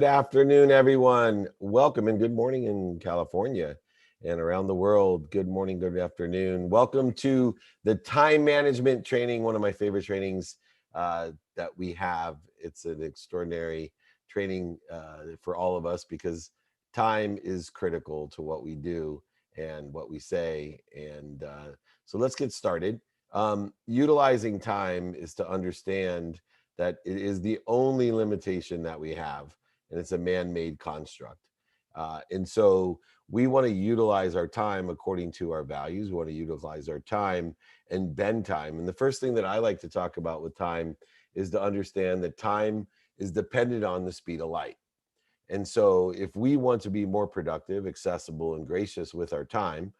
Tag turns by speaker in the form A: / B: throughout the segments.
A: Good afternoon, everyone. Welcome and good morning in California and around the world. Good morning, good afternoon. Welcome to the time management training, one of my favorite trainings that we have. It's an extraordinary training for all of us because time is critical to what we do and what we say. And so let's get started. Utilizing time is to understand that it is the only limitation that we have, and it's a man-made construct. And so we want to utilize our time according to our values. We want to utilize our time and bend time. And the first thing that I like to talk about with time is to understand that time is dependent on the speed of light. And so, if we want to be more productive, accessible, and gracious with our time,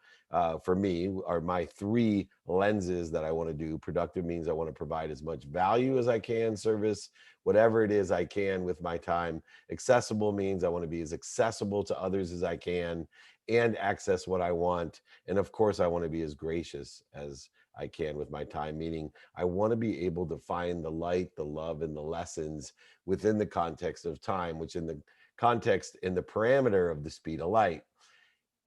A: for me, are my three lenses that I want to do. Productive means I want to provide as much value as I can, service, whatever it is I can with my time. Accessible means I want to be as accessible to others as I can and access what I want. And of course, I want to be as gracious as I can with my time, meaning I want to be able to find the light, the love, and the lessons within the context of time, which in the context in the parameter of the speed of light.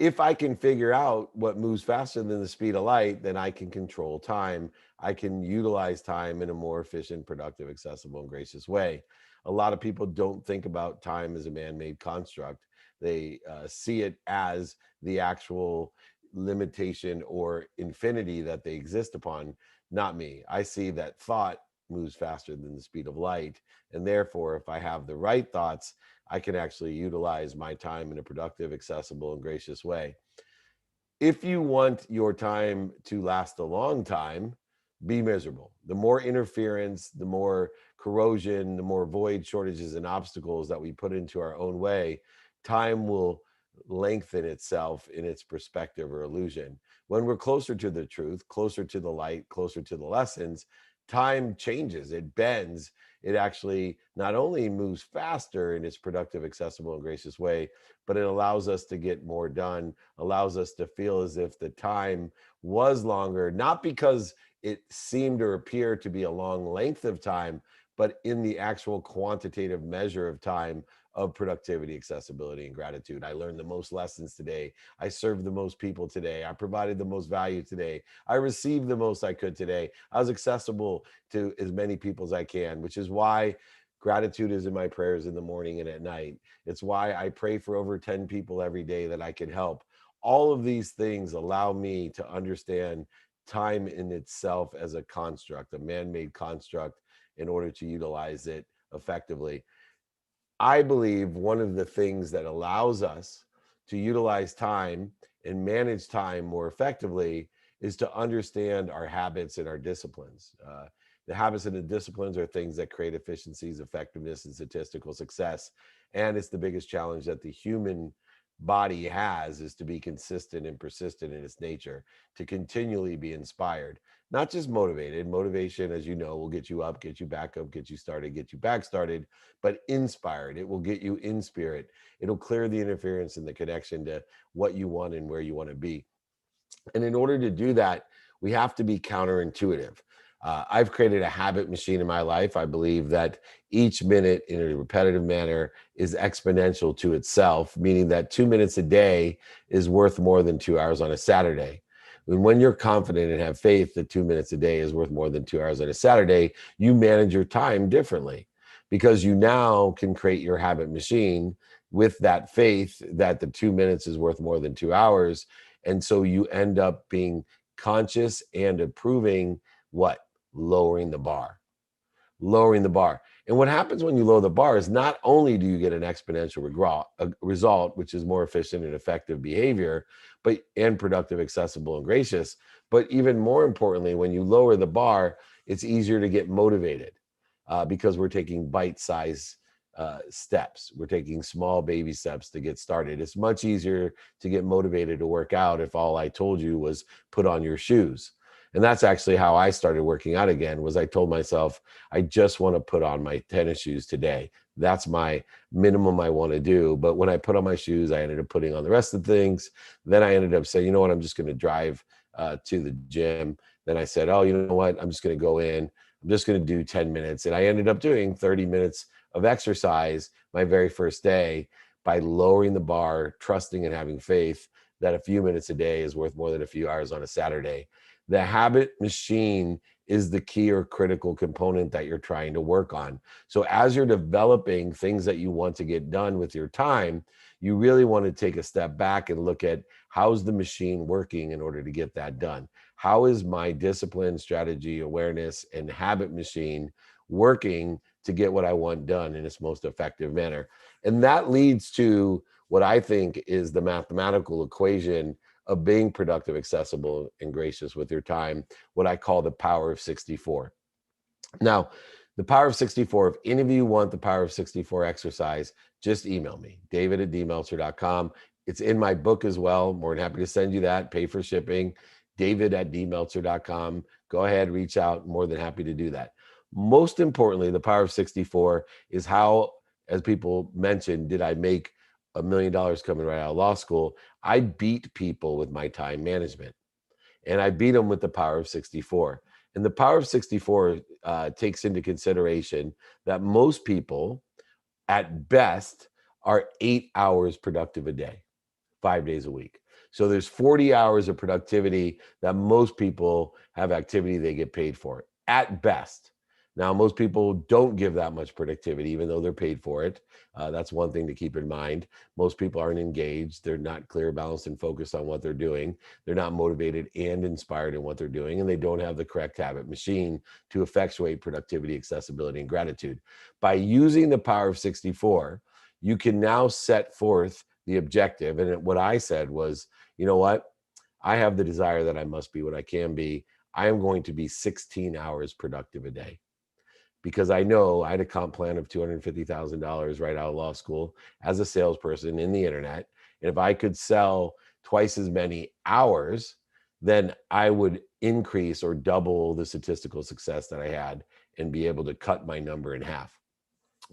A: If I can figure out what moves faster than the speed of light, then I can control time. I can utilize time in a more efficient, productive, accessible, and gracious way. A lot of people don't think about time as a man-made construct. They see it as the actual limitation or infinity that they exist upon. Not me. I see that thought moves faster than the speed of light. And therefore, if I have the right thoughts, I can actually utilize my time in a productive, accessible, and gracious way. If you want your time to last a long time, be miserable. The more interference, the more corrosion, the more void, shortages, and obstacles that we put into our own way, time will lengthen itself in its perspective or illusion. When we're closer to the truth, closer to the light, closer to the lessons, time changes, it bends. It actually not only moves faster in its productive, accessible, and gracious way, but it allows us to get more done, allows us to feel as if the time was longer, not because it seemed or appeared to be a long length of time, but in the actual quantitative measure of time of productivity, accessibility, and gratitude. I learned the most lessons today. I served the most people today. I provided the most value today. I received the most I could today. I was accessible to as many people as I can, which is why gratitude is in my prayers in the morning and at night. It's why I pray for over 10 people every day that I can help. All of these things allow me to understand time in itself as a construct, a man-made construct, in order to utilize it effectively. I believe one of the things that allows us to utilize time and manage time more effectively is to understand our habits and our disciplines. The habits and the disciplines are things that create efficiencies, effectiveness, and statistical success. And it's the biggest challenge that the human body has, is to be consistent and persistent in its nature, to continually be inspired, not just motivated. Motivation, as you know, will get you up, get you back up, get you started, get you back started, but inspired. It will get you in spirit. It'll clear the interference and the connection to what you want and where you want to be. And in order to do that, we have to be counterintuitive. I've created a habit machine in my life. I believe that each minute in a repetitive manner is exponential to itself, meaning that 2 minutes a day is worth more than 2 hours on a Saturday. And when you're confident and have faith that 2 minutes a day is worth more than 2 hours on a Saturday, you manage your time differently, because you now can create your habit machine with that faith that the 2 minutes is worth more than 2 hours. And so you end up being conscious and improving what? Lowering the bar. Lowering the bar. And what happens when you lower the bar is not only do you get an exponential result, which is more efficient and effective behavior, but and productive, accessible, and gracious, but even more importantly, when you lower the bar, it's easier to get motivated because we're taking bite-sized steps. We're taking small baby steps to get started. It's much easier to get motivated to work out if all I told you was put on your shoes. And that's actually how I started working out again, was I told myself, I just want to put on my tennis shoes today. That's my minimum I want to do. But when I put on my shoes, I ended up putting on the rest of the things. Then I ended up saying, you know what, I'm just going to drive to the gym. Then I said, oh, you know what, I'm just going to go in. I'm just going to do 10 minutes. And I ended up doing 30 minutes of exercise my very first day by lowering the bar, trusting and having faith that a few minutes a day is worth more than a few hours on a Saturday. The habit machine is the key or critical component that you're trying to work on. So as you're developing things that you want to get done with your time, you really want to take a step back and look at how's the machine working in order to get that done. How is my discipline, strategy, awareness, and habit machine working to get what I want done in its most effective manner? And that leads to what I think is the mathematical equation of being productive, accessible, and gracious with your time, what I call the power of 64. Now, the power of 64, if any of you want the power of 64 exercise, just email me, david@dmeltzer.com. It's in my book as well. More than happy to send you that, pay for shipping, david@dmeltzer.com. Go ahead, reach out. More than happy to do that. Most importantly, the power of 64 is how, as people mentioned, did I make $1 million coming right out of law school? I beat people with my time management, and I beat them with the power of 64. And the power of 64 takes into consideration that most people, at best, are 8 hours productive a day, 5 days a week. So there's 40 hours of productivity that most people have activity they get paid for, at best. Now, most people don't give that much productivity, even though they're paid for it. That's one thing to keep in mind. Most people aren't engaged. They're not clear, balanced, and focused on what they're doing. They're not motivated and inspired in what they're doing, and they don't have the correct habit machine to effectuate productivity, accessibility, and gratitude. By using the power of 64, you can now set forth the objective. And what I said was, you know what? I have the desire that I must be what I can be. I am going to be 16 hours productive a day, because I know I had a comp plan of $250,000 right out of law school as a salesperson in the internet. And if I could sell twice as many hours, then I would increase or double the statistical success that I had and be able to cut my number in half,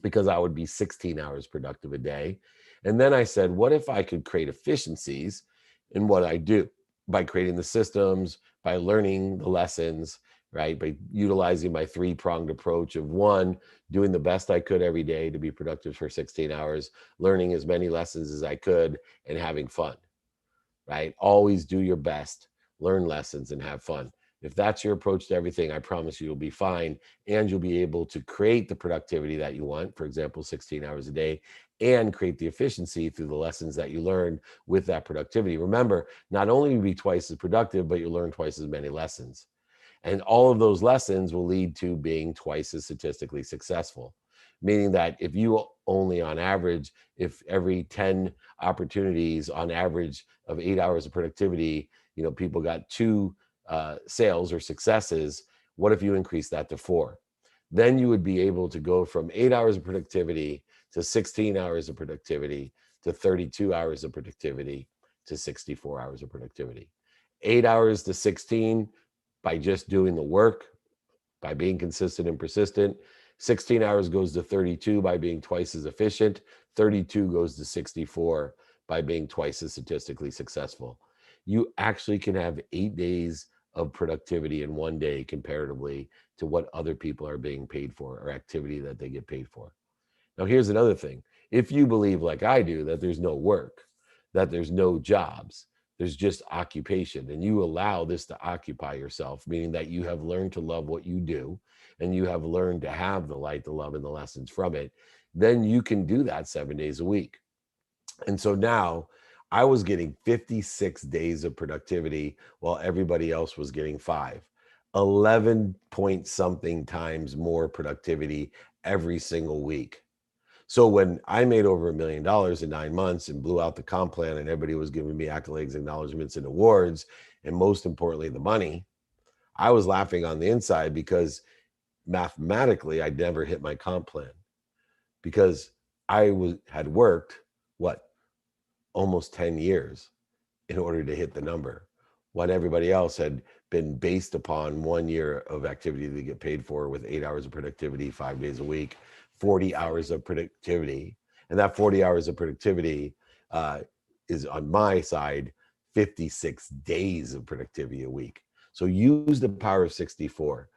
A: because I would be 16 hours productive a day. And then I said, what if I could create efficiencies in what I do by creating the systems, by learning the lessons, right? By utilizing my three-pronged approach of, one, doing the best I could every day to be productive for 16 hours, learning as many lessons as I could, and having fun, right? Always do your best, learn lessons, and have fun. If that's your approach to everything, I promise you, you'll be fine, and you'll be able to create the productivity that you want, for example, 16 hours a day, and create the efficiency through the lessons that you learn with that productivity. Remember, not only will you be twice as productive, but you'll learn twice as many lessons. And all of those lessons will lead to being twice as statistically successful. Meaning that if you only, on average, if every 10 opportunities on average of 8 hours of productivity, people got 2 sales or successes, what if you increase that to 4? Then you would be able to go from 8 hours of productivity to 16 hours of productivity to 32 hours of productivity to 64 hours of productivity. 8 hours to 16 by just doing the work, by being consistent and persistent. 16 hours goes to 32 by being twice as efficient. 32 goes to 64 by being twice as statistically successful. You actually can have 8 days of productivity in one day comparatively to what other people are being paid for, or activity that they get paid for. Now, here's another thing. If you believe, like I do, that there's no work, that there's no jobs, there's just occupation, and you allow this to occupy yourself, meaning that you have learned to love what you do, and you have learned to have the light, the love, and the lessons from it, then you can do that 7 days a week. And so now I was getting 56 days of productivity while everybody else was getting 5. 11 point something times more productivity every single week. So when I made over $1 million in 9 months and blew out the comp plan, and everybody was giving me accolades, acknowledgments, and awards, and most importantly, the money, I was laughing on the inside, because mathematically, I'd never hit my comp plan, because had worked, what, almost 10 years in order to hit the number, when everybody else had been based upon 1 year of activity they get paid for, with 8 hours of productivity, 5 days a week, 40 hours of productivity. And that 40 hours of productivity is, on my side, 56 days of productivity a week. So use the power of 64.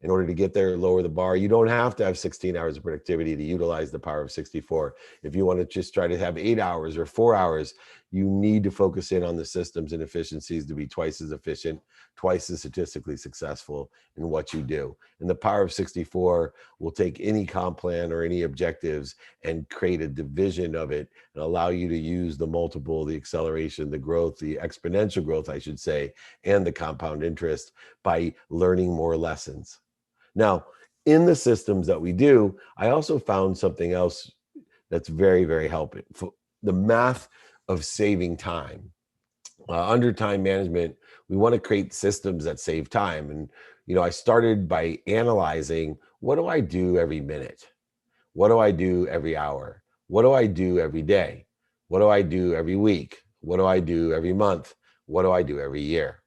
A: in order to get there, lower the bar. You don't have to have 16 hours of productivity to utilize the power of 64. If you want to just try to have 8 hours or 4 hours, you need to focus in on the systems and efficiencies to be twice as efficient, twice as statistically successful in what you do. And the power of 64 will take any comp plan or any objectives and create a division of it and allow you to use the multiple, the acceleration, the growth, the exponential growth, I should say, and the compound interest by learning more lessons. Now, in the systems that we do, I also found something else that's very, very helpful. The math of saving time. Under time management, we want to create systems that save time. And, I started by analyzing, what do I do every minute? What do I do every hour? What do I do every day? What do I do every week? What do I do every month? What do I do every year?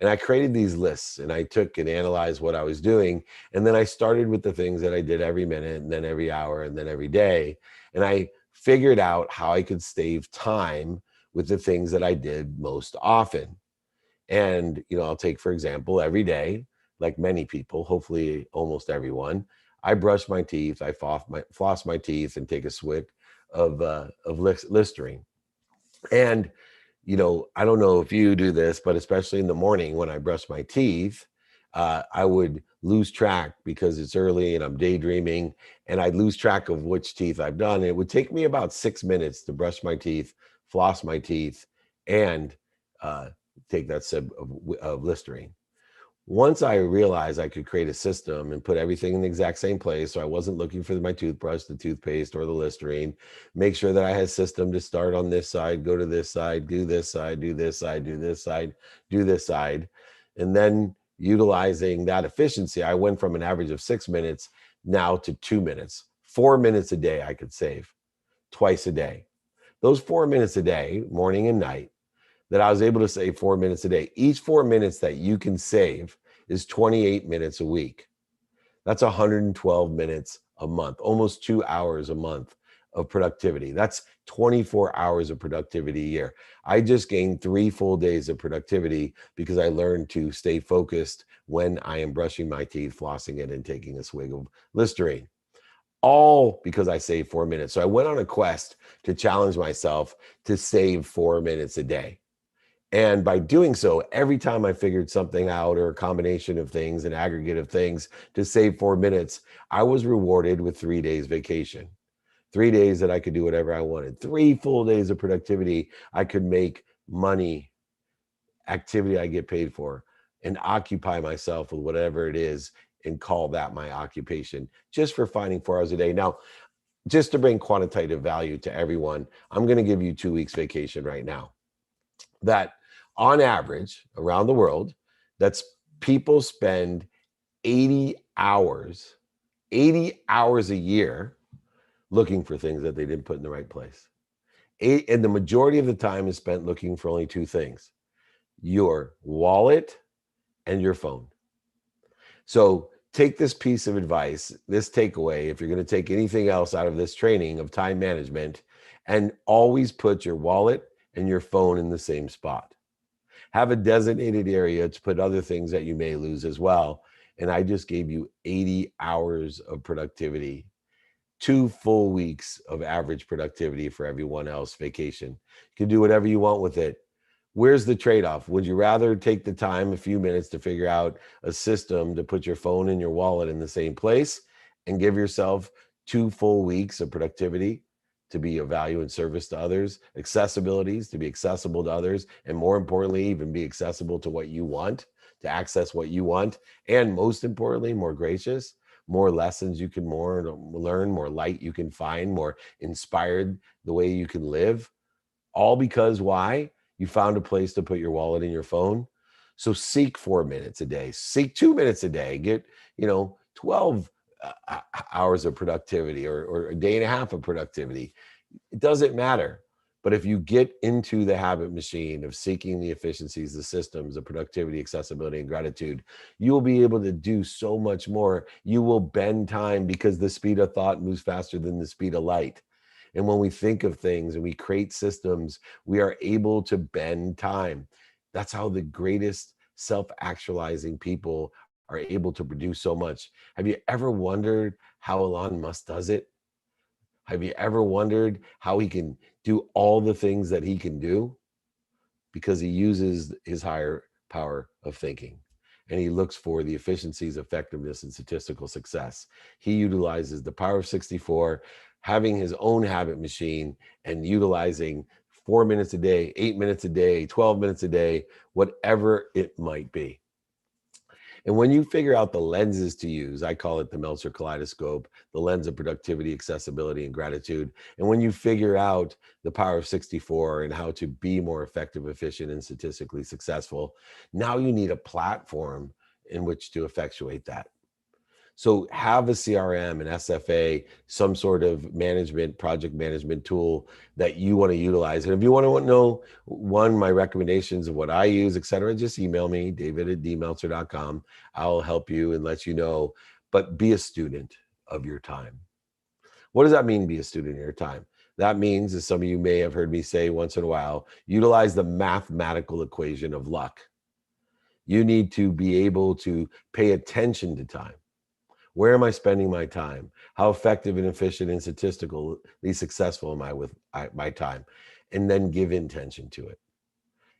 A: And I created these lists and I took and analyzed what I was doing. And then I started with the things that I did every minute and then every hour and then every day. And I figured out how I could save time with the things that I did most often. And, I'll take, for example, every day, like many people, hopefully almost everyone, I brush my teeth, I floss my teeth and take a swig of Listerine. And, I don't know if you do this, but especially in the morning when I brush my teeth, I would lose track because it's early and I'm daydreaming, and I'd lose track of which teeth I've done. And it would take me about 6 minutes to brush my teeth, floss my teeth, and uh, take that sip of Listerine. Once I realized I could create a system and put everything in the exact same place, so I wasn't looking for my toothbrush, the toothpaste, or the Listerine, make sure that I had a system to start on this side, go to this side, do this side, do this side, do this side, do this side. And then utilizing that efficiency, I went from an average of 6 minutes now to 2 minutes. 4 minutes a day I could save twice a day. Those 4 minutes a day, morning and night, that I was able to save 4 minutes a day. Each 4 minutes that you can save is 28 minutes a week. That's 112 minutes a month, almost 2 hours a month of productivity. That's 24 hours of productivity a year. I just gained 3 full days of productivity because I learned to stay focused when I am brushing my teeth, flossing it, and taking a swig of Listerine. All because I saved 4 minutes. So I went on a quest to challenge myself to save 4 minutes a day. And by doing so, every time I figured something out or a combination of things, an aggregate of things to save 4 minutes, I was rewarded with 3 days vacation. 3 days that I could do whatever I wanted. 3 full days of productivity. I could make money, activity I get paid for, and occupy myself with whatever it is and call that my occupation just for finding 4 hours a day. Now, just to bring quantitative value to everyone, I'm going to give you 2 weeks vacation right now. That on average around the world, that's people spend 80 hours, 80 hours a year looking for things that they didn't put in the right place. And the majority of the time is spent looking for only two things: your wallet and your phone. So take this piece of advice, this takeaway, if you're going to take anything else out of this training of time management, and always put your wallet and your phone in the same spot. Have a designated area to put other things that you may lose as well. And I just gave you 80 hours of productivity, 2 full weeks of average productivity for everyone else vacation. You can do whatever you want with it. Where's the trade-off? Would you rather take the time, a few minutes, to figure out a system to put your phone and your wallet in the same place and give yourself 2 full weeks of productivity to be of value and service to others, accessibilities to be accessible to others, and more importantly, even be accessible to what you want, to access what you want, and most importantly, more gracious, more lessons you can more learn, more light you can find, more inspired the way you can live, all because why? You found a place to put your wallet and your phone. So seek 4 minutes a day, seek 2 minutes a day, get, 12 hours of productivity or a day and a half of productivity. It doesn't matter. But if you get into the habit machine of seeking the efficiencies, the systems, the productivity, accessibility, and gratitude, you will be able to do so much more. You will bend time because the speed of thought moves faster than the speed of light. And when we think of things and we create systems, we are able to bend time. That's how the greatest self-actualizing people are able to produce so much. Have you ever wondered how Elon Musk does it? Have you ever wondered how he can do all the things that he can do? Because he uses his higher power of thinking and he looks for the efficiencies, effectiveness, and statistical success. He utilizes the power of 64, having his own habit machine and utilizing 4 minutes a day, 8 minutes a day, 12 minutes a day, whatever it might be. And when you figure out the lenses to use, I call it the Meltzer kaleidoscope, the lens of productivity, accessibility, and gratitude. And when you figure out the power of 64 and how to be more effective, efficient, and statistically successful, now you need a platform in which to effectuate that. So have a CRM, an SFA, some sort of management, project management tool that you want to utilize. And if you want to know my recommendations of what I use, et cetera, just email me, david@dmeltzer.com. I'll help you and let you know, but be a student of your time. What does that mean, be a student of your time? That means, as some of you may have heard me say once in a while, utilize the mathematical equation of luck. You need to be able to pay attention to time. Where am I spending my time? How effective and efficient and statistically successful am I with my time? And then give intention to it.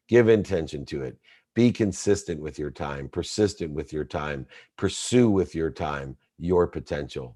A: Give intention to it. Be consistent with your time, persistent with your time, pursue with your time your potential.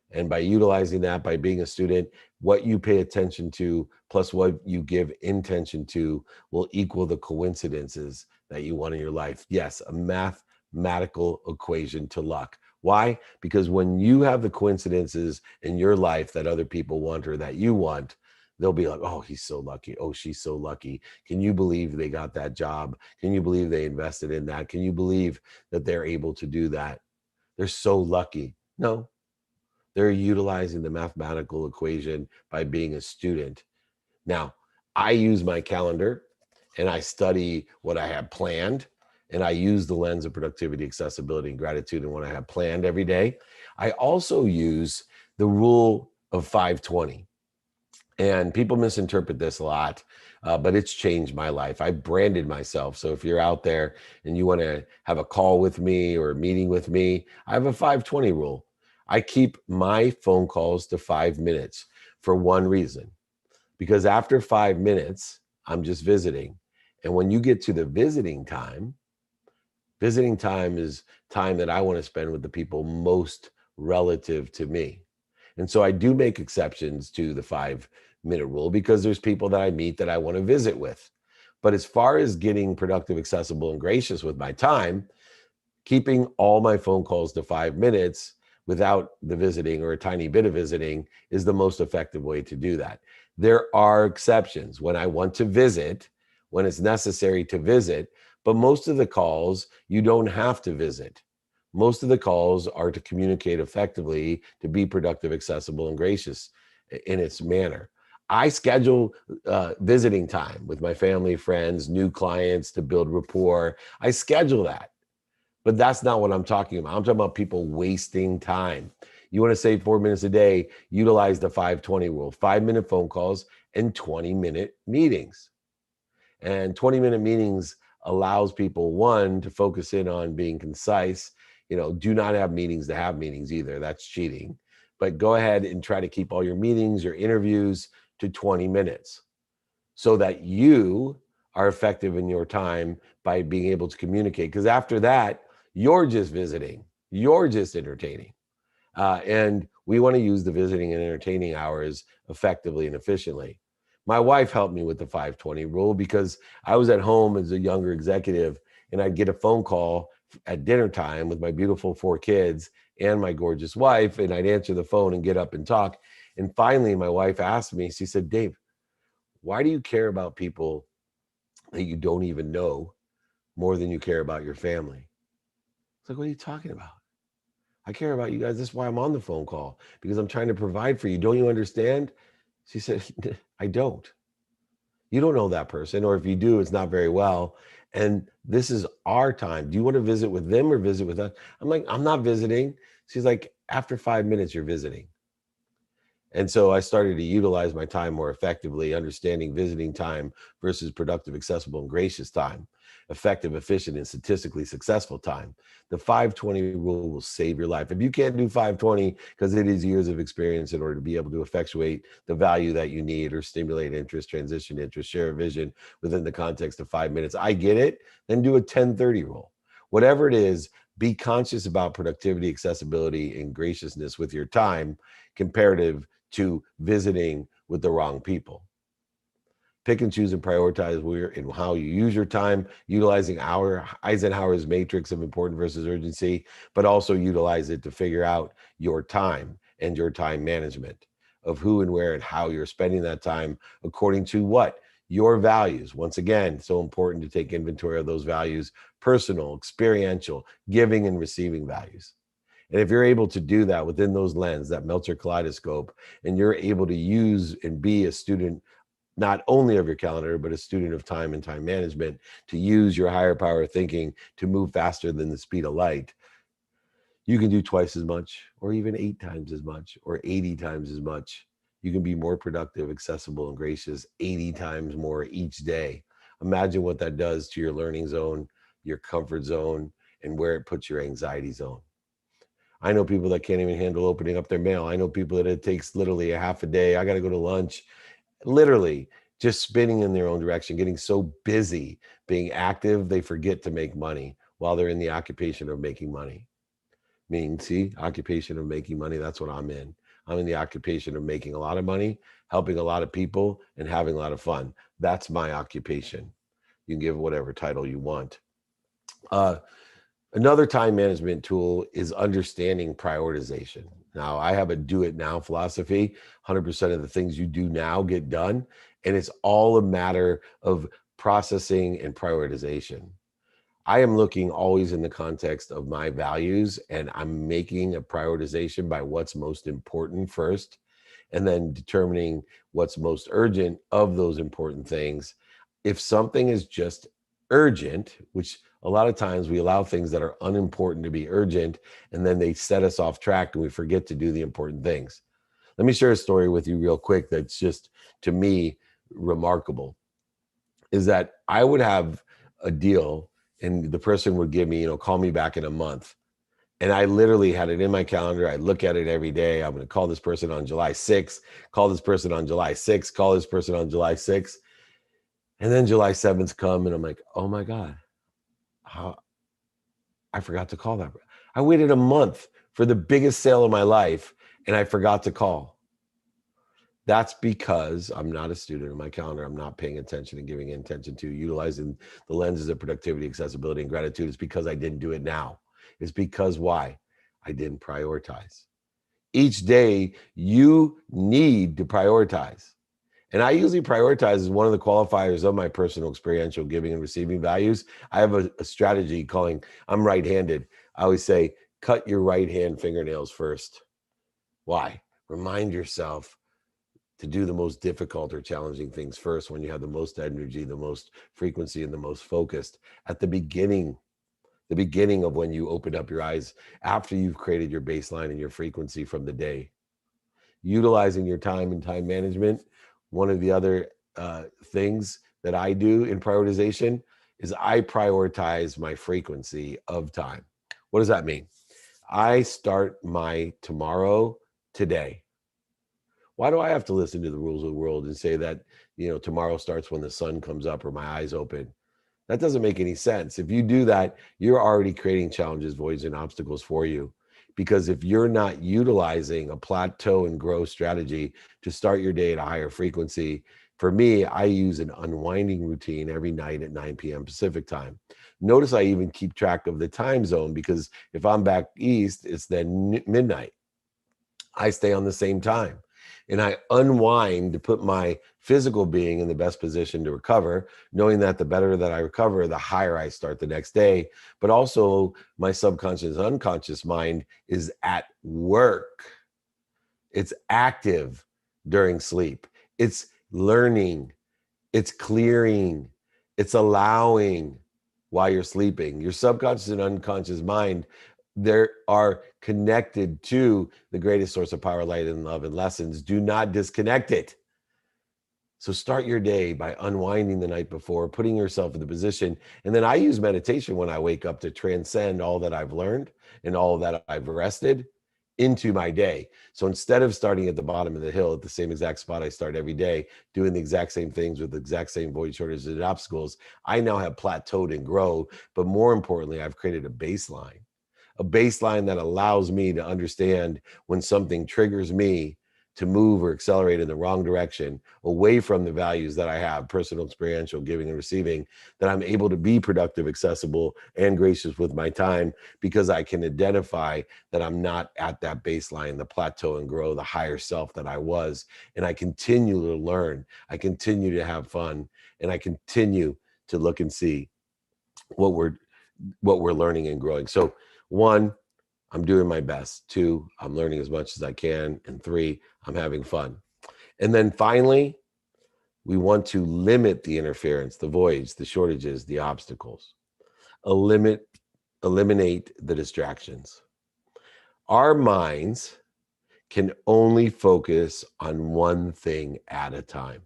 A: And by utilizing that, by being a student, what you pay attention to plus what you give intention to will equal the coincidences that you want in your life. Yes, a mathematical equation to luck. Why? Because when you have the coincidences in your life that other people want or that you want, they'll be like, oh, he's so lucky. Oh, she's so lucky. Can you believe they got that job? Can you believe they invested in that? Can you believe that they're able to do that? They're so lucky. No, they're utilizing the mathematical equation by being a student. Now, I use my calendar and I study what I have planned, and I use the lens of productivity, accessibility, and gratitude in what I have planned every day. I also use the rule of 520. And people misinterpret this a lot, but it's changed my life. I branded myself. So if you're out there and you want to have a call with me or a meeting with me, I have a 520 rule. I keep my phone calls to 5 minutes for one reason, because after 5 minutes, I'm just visiting. And when you get to the visiting time is time that I want to spend with the people most relative to me. And so I do make exceptions to the 5 minute rule because there's people that I meet that I want to visit with. But as far as getting productive, accessible, and gracious with my time, keeping all my phone calls to 5 minutes without the visiting or a tiny bit of visiting is the most effective way to do that. There are exceptions when I want to visit, when it's necessary to visit, but most of the calls you don't have to visit. Most of the calls are to communicate effectively, to be productive, accessible, and gracious in its manner. I schedule visiting time with my family, friends, new clients to build rapport. I schedule that. But that's not what I'm talking about. I'm talking about people wasting time. You want to save 4 minutes a day, utilize the 520 rule, 5 minute phone calls and 20-minute meetings. And 20-minute meetings allows people, one, to focus in on being concise. Do not have meetings to have meetings either. That's cheating. But go ahead and try to keep all your meetings, your interviews to 20 minutes so that you are effective in your time by being able to communicate. Because after that, you're just visiting, you're just entertaining. And we want to use the visiting and entertaining hours effectively and efficiently. My wife helped me with the 520 rule because I was at home as a younger executive and I'd get a phone call at dinner time with my beautiful 4 kids and my gorgeous wife, and I'd answer the phone and get up and talk. And finally, my wife asked me, she said, Dave, why do you care about people that you don't even know more than you care about your family? It's like, what are you talking about? I care about you guys. That's why I'm on the phone call, because I'm trying to provide for you. Don't you understand? She said, I don't. You don't know that person, or if you do, it's not very well. And this is our time. Do you want to visit with them or visit with us? I'm like, I'm not visiting. She's like, after 5 minutes, you're visiting. And so I started to utilize my time more effectively, understanding visiting time versus productive, accessible, and gracious time, effective, efficient, and statistically successful time. The 520 rule will save your life. If you can't do 520, because it is years of experience in order to be able to effectuate the value that you need or stimulate interest, transition interest, share a vision within the context of 5 minutes, I get it, then do a 1030 rule. Whatever it is, be conscious about productivity, accessibility, and graciousness with your time comparative to visiting with the wrong people. Pick and choose and prioritize where and how you use your time, utilizing our Eisenhower's matrix of important versus urgency, but also utilize it to figure out your time and your time management of who and where and how you're spending that time according to what? Your values. Once again, so important to take inventory of those values, personal, experiential, giving and receiving values. And if you're able to do that within those lens, that Meltzer kaleidoscope, and you're able to use and be a student not only of your calendar, but a student of time and time management, to use your higher power thinking to move faster than the speed of light, you can do twice as much, or even 8 times as much, or 80 times as much. You can be more productive, accessible, and gracious 80 times more each day. Imagine what that does to your learning zone, your comfort zone, and where it puts your anxiety zone. I know people that can't even handle opening up their mail. I know people that it takes literally a half a day. I got to go to lunch, literally just spinning in their own direction, getting so busy being active, they forget to make money while they're in the occupation of making money. Meaning, see, occupation of making money, that's what I'm in. I'm in the occupation of making a lot of money, helping a lot of people, and having a lot of fun. That's my occupation. You can give it whatever title you want. Uh, Another time management tool is understanding prioritization. Now, I have a do it now philosophy. 100% of the things you do now get done. And it's all a matter of processing and prioritization. I am looking always in the context of my values, and I'm making a prioritization by what's most important first, and then determining what's most urgent of those important things. If something is just urgent, which a lot of times we allow things that are unimportant to be urgent, and then they set us off track and we forget to do the important things. Let me share a story with you real quick that's just, to me, remarkable. Is that I would have a deal and the person would give me, call me back in a month. And I literally had it in my calendar. I look at it every day. I'm going to call this person on July 6th, call this person on July 6th, call this person on July 6th. And then July 7th come and I'm like, oh my God, how I forgot to call that. I waited a month for the biggest sale of my life and I forgot to call. That's because I'm not a student of my calendar. I'm not paying attention and giving attention to utilizing the lenses of productivity, accessibility, and gratitude. It's because I didn't do it now. It's because why? I didn't prioritize. Each day you need to prioritize. And I usually prioritize as one of the qualifiers of my personal experiential giving and receiving values. I have a strategy calling, I'm right-handed. I always say, cut your right hand fingernails first. Why? Remind yourself to do the most difficult or challenging things first when you have the most energy, the most frequency, and the most focused at the beginning of when you open up your eyes after you've created your baseline and your frequency from the day. Utilizing your time and time management. One of the other things that I do in prioritization is I prioritize my frequency of time. What does that mean? I start my tomorrow today. Why do I have to listen to the rules of the world and say that, tomorrow starts when the sun comes up or my eyes open? That doesn't make any sense. If you do that, you're already creating challenges, voids, and obstacles for you. Because if you're not utilizing a plateau and growth strategy to start your day at a higher frequency, for me, I use an unwinding routine every night at 9 p.m. Pacific time. Notice I even keep track of the time zone because if I'm back east, it's then midnight. I stay on the same time and I unwind to put my physical being in the best position to recover, knowing that the better that I recover, the higher I start the next day. But also, my subconscious, unconscious mind is at work. It's active during sleep. It's learning. It's clearing. It's allowing while you're sleeping. Your subconscious and unconscious mind They are connected to the greatest source of power, light, and love and lessons. Do not disconnect it. So start your day by unwinding the night before, putting yourself in the position. And then I use meditation when I wake up to transcend all that I've learned and all that I've rested into my day. So instead of starting at the bottom of the hill at the same exact spot I start every day, doing the exact same things with the exact same void shortages and obstacles, I now have plateaued and grow. But more importantly, I've created a baseline that allows me to understand when something triggers me to move or accelerate in the wrong direction, away from the values that I have, personal, experiential, giving and receiving, that I'm able to be productive, accessible, and gracious with my time, because I can identify that I'm not at that baseline, the plateau and grow, the higher self that I was. And I continue to learn, I continue to have fun, and I continue to look and see what we're learning and growing. So 1, I'm doing my best. 2, I'm learning as much as I can. And 3, I'm having fun. And then finally, we want to limit the interference, the voids, the shortages, the obstacles. Eliminate the distractions. Our minds can only focus on one thing at a time.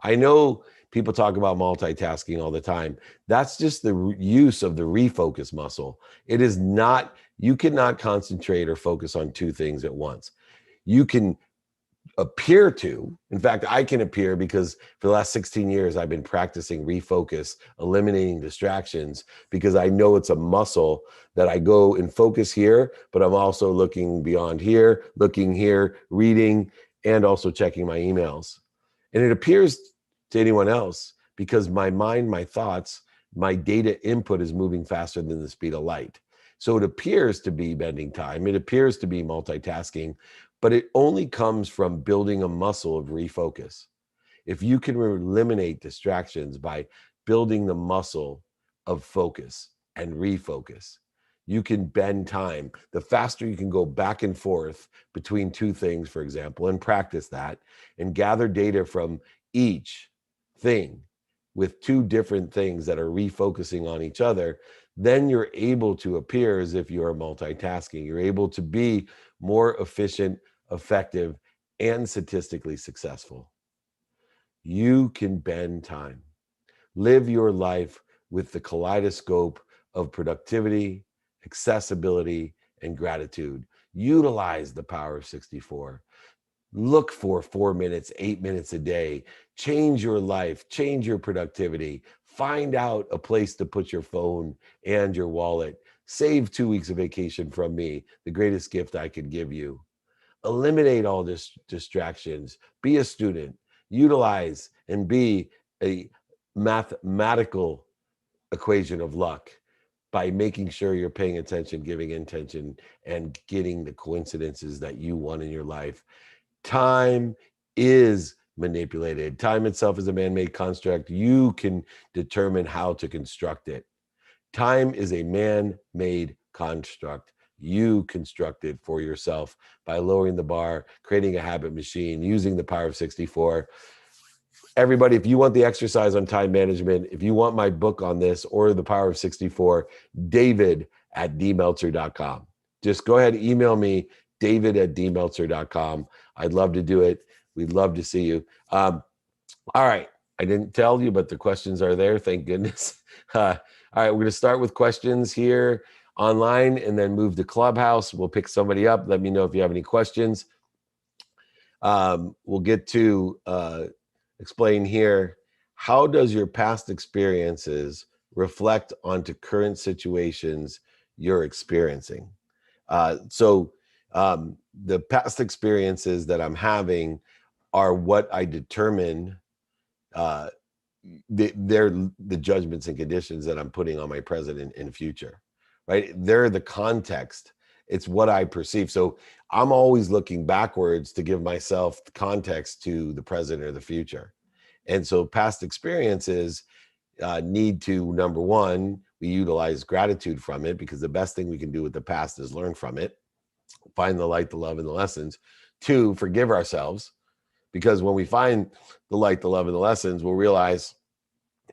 A: I know people talk about multitasking all the time. That's just the use of the refocus muscle. It is not, you cannot concentrate or focus on 2 things at once. You can appear to, in fact, I can appear, because for the last 16 years, I've been practicing refocus, eliminating distractions, because I know it's a muscle that I go and focus here, but I'm also looking beyond here, looking here, reading, and also checking my emails. And it appears to anyone else because my mind, my thoughts, my data input is moving faster than the speed of light. So it appears to be bending time. It appears to be multitasking, but it only comes from building a muscle of refocus. If you can eliminate distractions by building the muscle of focus and refocus, you can bend time. The faster you can go back and forth between 2 things, for example, and practice that and gather data from each thing with 2 different things that are refocusing on each other, then you're able to appear as if you are multitasking. You're able to be more efficient, effective, and statistically successful. You can bend time. Live your life with the kaleidoscope of productivity, accessibility, and gratitude. Utilize the power of 64. Look for 4 minutes, 8 minutes a day. Change your life, change your productivity. Find out a place to put your phone and your wallet. Save 2 weeks of vacation from me, the greatest gift I could give you. Eliminate all distractions. Be a student. Utilize and be a mathematical equation of luck by making sure you're paying attention, giving intention, and getting the coincidences that you want in your life. Time is manipulated. Time itself is a man-made construct. You can determine how to construct it. Time is a man-made construct. You construct it for yourself by lowering the bar, creating a habit machine, using the power of 64. Everybody, if you want the exercise on time management, if you want my book on this or the power of 64, david@dmeltzer.com. Just go ahead and email me, david@dmeltzer.com. I'd love to do it. We'd love to see you. All right. I didn't tell you, but the questions are there. Thank goodness. All right. We're going to start with questions here online and then move to Clubhouse. We'll pick somebody up. Let me know if you have any questions. We'll get to explain here. How does your past experiences reflect onto current situations you're experiencing? So the past experiences that I'm having are what I determine. They're the judgments and conditions that I'm putting on my present and future, right? They're the context. It's what I perceive. So I'm always looking backwards to give myself context to the present or the future. And so past experiences need to, number 1, we utilize gratitude from it, because the best thing we can do with the past is learn from it, find the light, the love, and the lessons. 2, forgive ourselves, because when we find the light, the love, and the lessons, we'll realize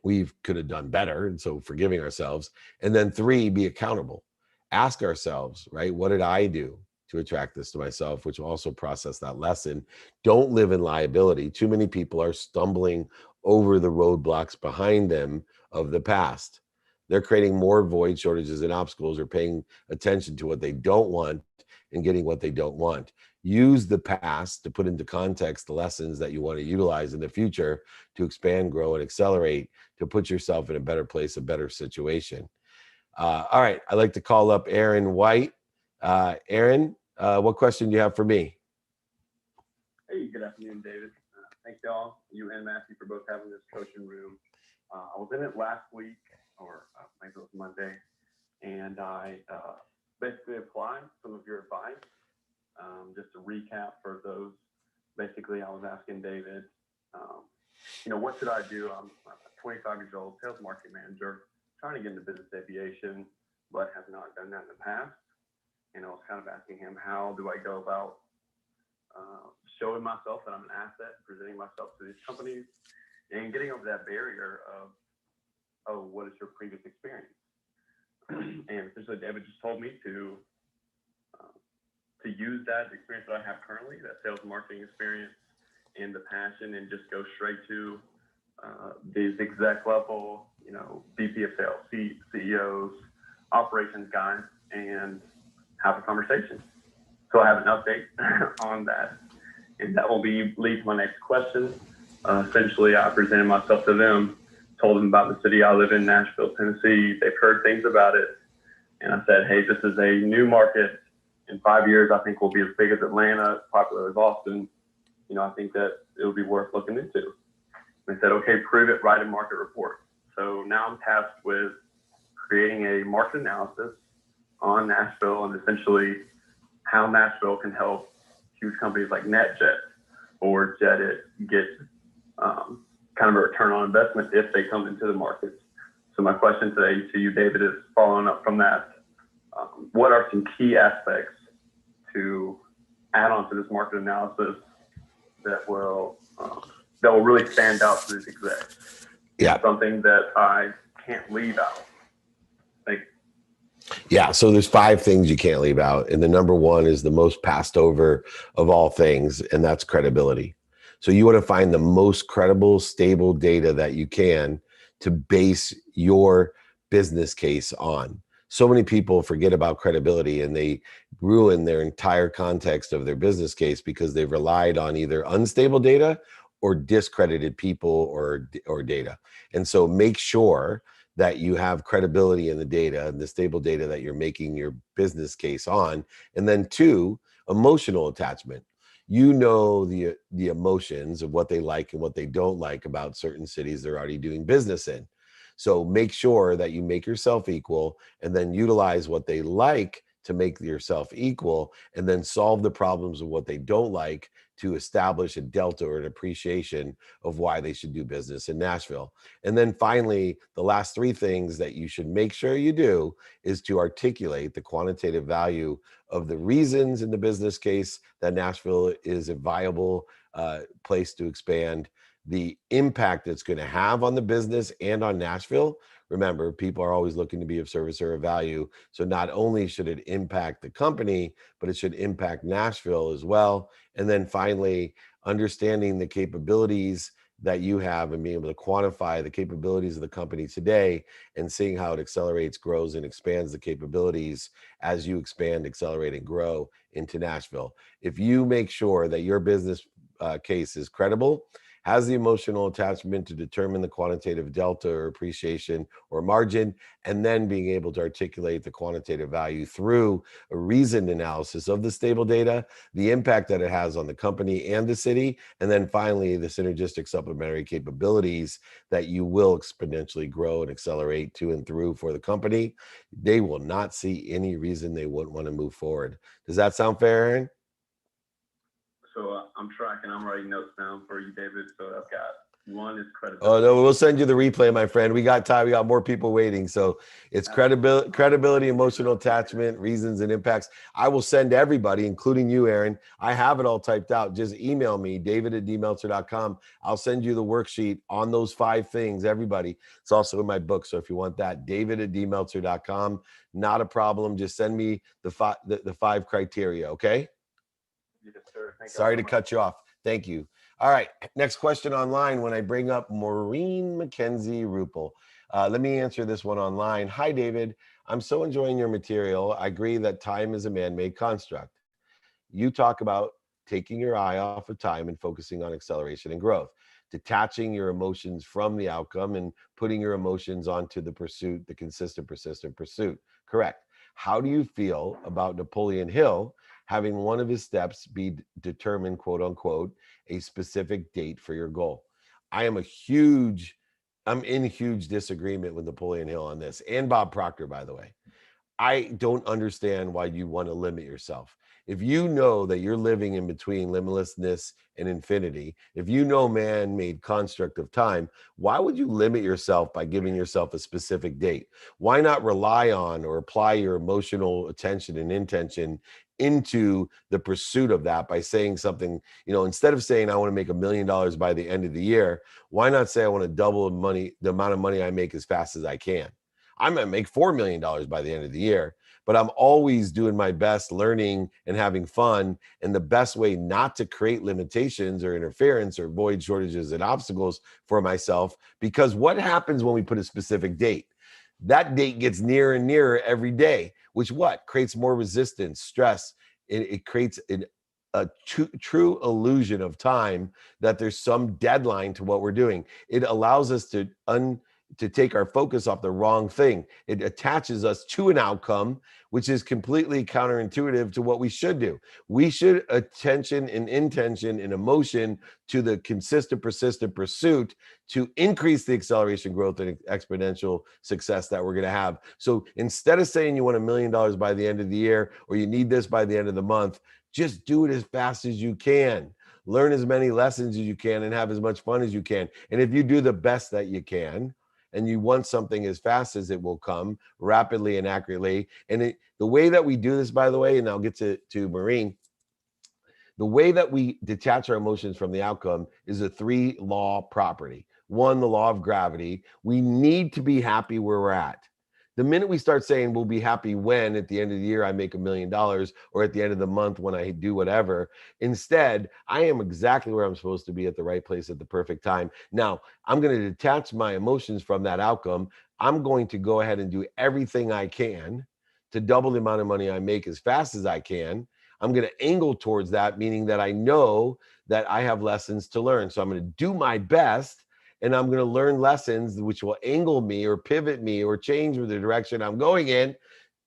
A: we could have done better. And so forgiving ourselves. And then 3, be accountable. ask ourselves, right? What did I do to attract this to myself, which will also process that lesson. Don't live in liability. Too many people are stumbling over the roadblocks behind them of the past. They're creating more void, shortages, and obstacles, or paying attention to what they don't want and getting what they don't want. Use the past to put into context the lessons that you want to utilize in the future to expand, grow, and accelerate, to put yourself in a better place, a better situation. All right, I'd like to call up Aaron White. Aaron, what question do you have for me?
B: Hey, good afternoon, David. Thanks, y'all, you and Matthew, for both having this coaching room. I was in it last week, or maybe it was Monday, and I basically applied some of your advice. Just to recap for those, basically, I was asking David, what should I do? I'm 25 years old, sales marketing manager, trying to get into business aviation, but have not done that in the past. And I was kind of asking him, how do I go about showing myself that I'm an asset, presenting myself to these companies, and getting over that barrier of, oh, what is your previous experience? And essentially, David just told me to use that experience that I have currently, that sales marketing experience and the passion, and just go straight to these exec level, VP of sales, CEOs, operations guys, and have a conversation. So I have an update on that, and that will lead to my next question. Essentially, I presented myself to them, told them about the city I live in, Nashville, Tennessee. They've heard things about it, and I said, hey, this is a new market. In 5 years, I think we'll be as big as Atlanta, as popular as Austin. I think that it'll be worth looking into. They said, okay, prove it, write a market report. So now I'm tasked with creating a market analysis on Nashville, and essentially how Nashville can help huge companies like NetJet or JetIt get kind of a return on investment if they come into the market. So my question today to you, David, is following up from that. What are some key aspects to add on to this market analysis that will really stand out to these execs?
A: Yeah.
B: Something that I can't leave out.
A: Yeah, so there's 5 things you can't leave out. And the number one is the most passed over of all things, and that's credibility. So you want to find the most credible, stable data that you can to base your business case on. So many people forget about credibility, and they ruin their entire context of their business case because they've relied on either unstable data or discredited people or data. And so make sure that you have credibility in the data and the stable data that you're making your business case on. And then 2, emotional attachment. The emotions of what they like and what they don't like about certain cities they're already doing business in. So make sure that you make yourself equal, and then utilize what they like to make yourself equal, and then solve the problems of what they don't like to establish a delta or an appreciation of why they should do business in Nashville. And then finally, the last 3 things that you should make sure you do is to articulate the quantitative value of the reasons in the business case that Nashville is a viable place to expand, the impact it's going to have on the business and on Nashville. Remember, people are always looking to be of service or of value. So not only should it impact the company, but it should impact Nashville as well. And then finally, understanding the capabilities that you have and being able to quantify the capabilities of the company today, and seeing how it accelerates, grows, and expands the capabilities as you expand, accelerate, and grow into Nashville. If you make sure that your business case is credible, has the emotional attachment to determine the quantitative delta or appreciation or margin, and then being able to articulate the quantitative value through a reasoned analysis of the stable data, the impact that it has on the company and the city, and then finally the synergistic supplementary capabilities that you will exponentially grow and accelerate to and through for the company, they will not see any reason they wouldn't want to move forward. Does that sound fair, Aaron?
B: So I'm tracking. I'm writing notes down for you, David. So I've got One is
A: Oh no,
B: credibility.
A: we'll send you the replay, my friend. We got time. We got more people waiting. So it's
B: Absolutely.
A: credibility, emotional attachment, reasons and impacts. I will send everybody, including you, Aaron. I have it all typed out. Just email me, david@dmeltzer.com. I'll send you the worksheet on those 5 things, everybody. It's also in my book. So if you want that, david@dmeltzer.com. Not a problem. Just send me the 5 criteria. Okay.
B: Yes, sir. Thank y'all
A: Sorry
B: so
A: to
B: much.
A: cut you off. Thank you. All right. Next question online when I bring up Maureen McKenzie Rupel. Let me answer this one online. Hi, David. I'm so enjoying your material. I agree that time is a man made construct. You talk about taking your eye off of time and focusing on acceleration and growth, detaching your emotions from the outcome and putting your emotions onto the pursuit, the consistent, persistent pursuit. Correct. How do you feel about Napoleon Hill having one of his steps be determined, quote unquote, a specific date for your goal? I am a huge, I'm in huge disagreement with Napoleon Hill on this, and Bob Proctor, by the way. I don't understand why you want to limit yourself. If you know that you're living in between limitlessness and infinity, if you know man made construct of time, why would you limit yourself by giving yourself a specific date? Why not rely on or apply your emotional attention and intention into the pursuit of that by saying something, instead of saying I want to make $1 million by the end of the year, why not say I want to double the amount of money I make as fast as I can? I might make $4 million by the end of the year, but I'm always doing my best, learning and having fun. And the best way not to create limitations or interference or avoid shortages and obstacles for myself, because what happens when we put a specific date? That date gets nearer and nearer every day, which what creates more resistance, stress. It creates a true illusion of time that there's some deadline to what we're doing. It allows us to take our focus off the wrong thing. It attaches us to an outcome, which is completely counterintuitive to what we should do. We should attention and intention and emotion to the consistent, persistent pursuit to increase the acceleration, growth, and exponential success that we're going to have. So instead of saying you want $1 million by the end of the year, or you need this by the end of the month, just do it as fast as you can. Learn as many lessons as you can and have as much fun as you can. And if you do the best that you can, and you want something as fast as it will come, rapidly and accurately. And the way that we do this, by the way, and I'll get to Maureen, the way that we detach our emotions from the outcome is a 3-law property. One, the law of gravity. We need to be happy where we're at. The minute we start saying we'll be happy when at the end of the year I make $1 million, or at the end of the month when I do whatever, instead, I am exactly where I'm supposed to be at the right place at the perfect time. Now, I'm going to detach my emotions from that outcome. I'm going to go ahead and do everything I can to double the amount of money I make as fast as I can. I'm going to angle towards that, meaning that I know that I have lessons to learn. So I'm going to do my best, and I'm going to learn lessons which will angle me or pivot me or change the direction I'm going in.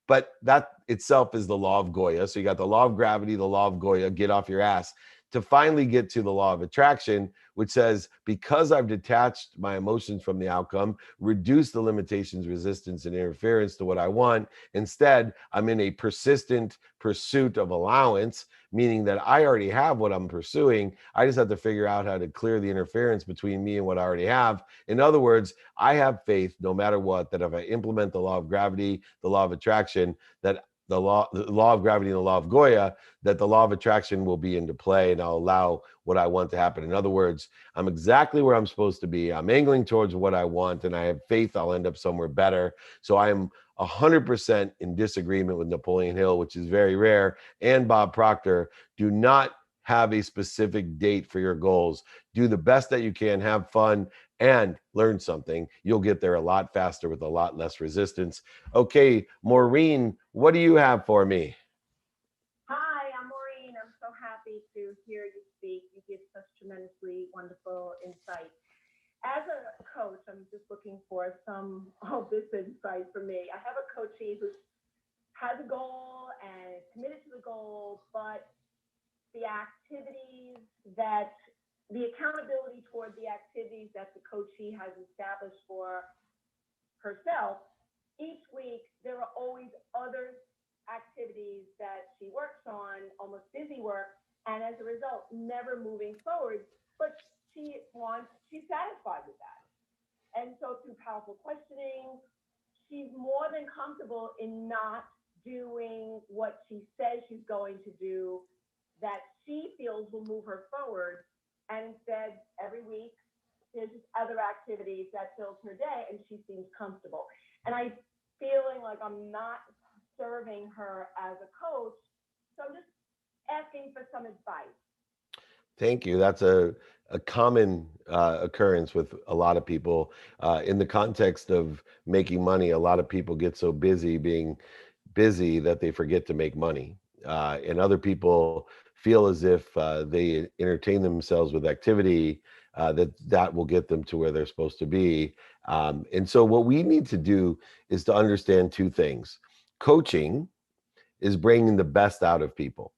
A: But that itself is the law of Goya. So you got the law of gravity, the law of Goya, get off your ass, to finally get to the law of attraction, which says, because I've detached my emotions from the outcome, reduce the limitations, resistance, and interference to what I want. Instead, I'm in a persistent pursuit of allowance, meaning that I already have what I'm pursuing. I just have to figure out how to clear the interference between me and what I already have. In other words, I have faith no matter what, that if I implement the law of gravity, the law of attraction, that the law of gravity and the law of Goya, that the law of attraction will be into play, and I'll allow what I want to happen. In other words, I'm exactly where I'm supposed to be. I'm angling towards what I want, and I have faith I'll end up somewhere better. So I am 100% in disagreement with Napoleon Hill, which is very rare, and Bob Proctor. Do not have a specific date for your goals. Do the best that you can, have fun, and learn something. You'll get there a lot faster with a lot less resistance. Okay, Maureen, what do you have for me?
C: Hi, I'm Maureen. I'm so happy to hear you speak. You give such tremendously wonderful insight. As a coach, I'm just looking for some of this insight for me. I have a coachee who has a goal and is committed to the goal, but the activities that the accountability toward the activities that the coachee has established for herself, each week there are always other activities that she works on, almost busy work, and as a result, never moving forward. But she's satisfied with that. And so through powerful questioning, she's more than comfortable in not doing what she says she's going to do that she feels will move her forward. And instead, every week, there's just other activities that fills her day, and she seems comfortable. And I feeling like I'm not serving her as a coach, so I'm just asking for some advice.
A: Thank you. That's a common occurrence with a lot of people. In the context of making money, a lot of people get so busy being busy that they forget to make money. And other people feel as if they entertain themselves with activity, that will get them to where they're supposed to be. And so, what we need to do is to understand two things. Coaching is bringing the best out of people.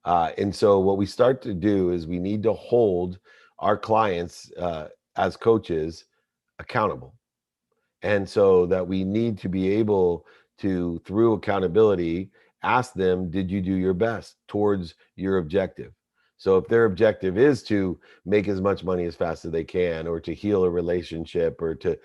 A: And so what we start to do is we need to hold our clients as coaches accountable. And so that we need to be able to, through accountability, ask them, did you do your best towards your objective? So if their objective is to make as much money as fast as they can, or to heal a relationship, or to,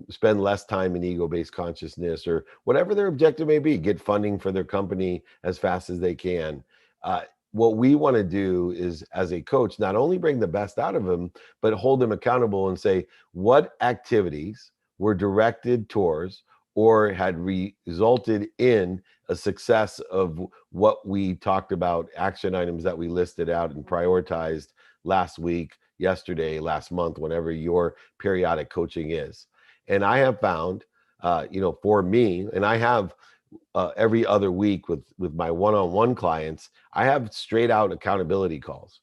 A: spend less time in ego-based consciousness, or whatever their objective may be, get funding for their company as fast as they can. Uh, what we want to do is, as a coach, not only bring the best out of them, but hold them accountable and say, what activities were directed towards or had resulted in a success of what we talked about, action items that we listed out and prioritized last week, yesterday, last month, whenever your periodic coaching is. And I have found, for me, and I have every other week with my one-on-one clients, I have straight out accountability calls.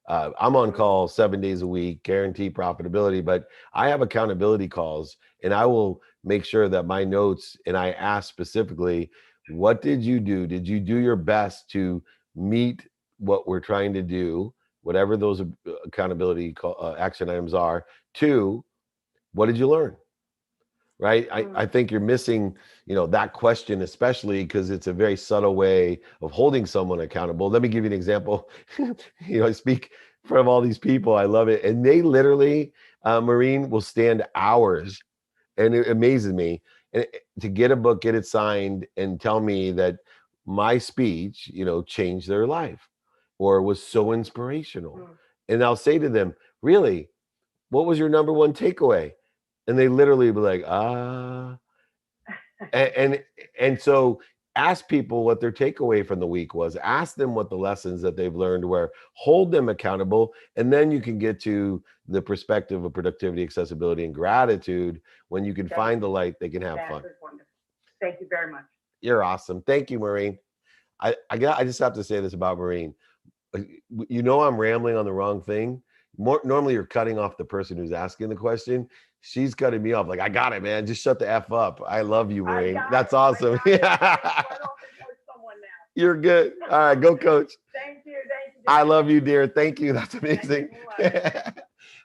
A: I'm on call 7 days a week, guarantee profitability, but I have accountability calls, and I will make sure that my notes, and I ask specifically, what did you do? Did you do your best to meet what we're trying to do, whatever those accountability action items are? Two, what did you learn? Right. I think you're missing, that question, especially because it's a very subtle way of holding someone accountable. Let me give you an example. I speak in front of all these people. I love it. And they literally, Maureen, will stand hours, and it amazes me, to get a book, get it signed, and tell me that my speech, changed their life or was so inspirational. And I'll say to them, really, what was your number one takeaway? And they literally be like, and, and and so ask people what their takeaway from the week was. Ask them what the lessons that they've learned were. Hold them accountable, and then you can get to the perspective of productivity, accessibility, and gratitude. When you can find the light, they can have fun.
C: That is wonderful. Thank you very much.
A: You're awesome. Thank you, Maureen. I just have to say this about Maureen. I'm rambling on the wrong thing. Normally you're cutting off the person who's asking the question. She's cutting me off. Like, I got it, man. Just shut the F up. I love you, Maureen. That's awesome. You're good. All right, go coach.
C: Thank you.
A: I love you, dear. Thank you. That's amazing.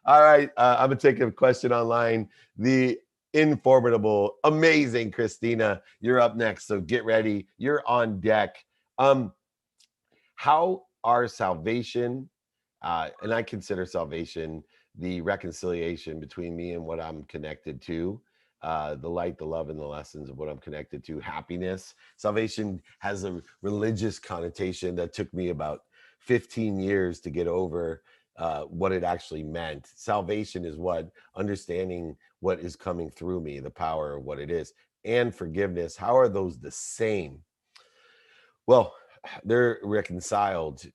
A: All right. I'm going to take a question online. The informable, amazing Christina, you're up next. So get ready. You're on deck. How are salvation, and I consider salvation the reconciliation between me and what I'm connected to, the light, the love, and the lessons of what I'm connected to, happiness. Salvation has a religious connotation that took me about 15 years to get over what it actually meant. Salvation is what understanding what is coming through me, the power of what it is, and forgiveness. How are those the same? Well, they're reconciled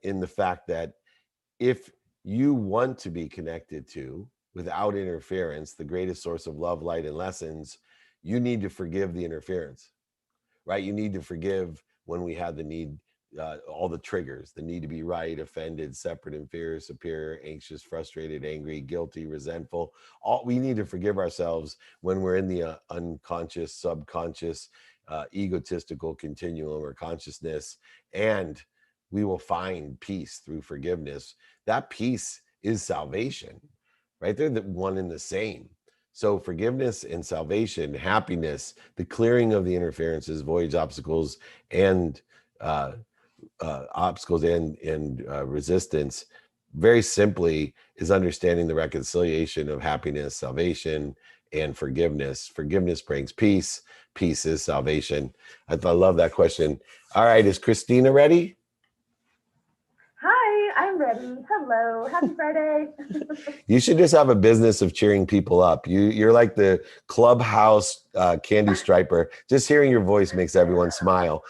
A: in the fact that if you want to be connected to, without interference, the greatest source of love, light, and lessons, you need to forgive the interference, right? You need to forgive when we had the need, all the triggers, the need to be right, offended, separate, inferior, superior, anxious, frustrated, angry, guilty, resentful. We need to forgive ourselves when we're in the unconscious, subconscious, egotistical continuum or consciousness, and we will find peace through forgiveness. That peace is salvation, right? They're the one and the same. So forgiveness and salvation, happiness, the clearing of the interferences, voids, obstacles, and resistance very simply is understanding the reconciliation of happiness, salvation, and forgiveness. Forgiveness brings peace. Peace is salvation. I love that question. All right, is Christina ready?
C: Hi, I'm ready. Hello, happy Friday.
A: You should just have a business of cheering people up. You're like the clubhouse candy striper. Just hearing your voice makes everyone smile.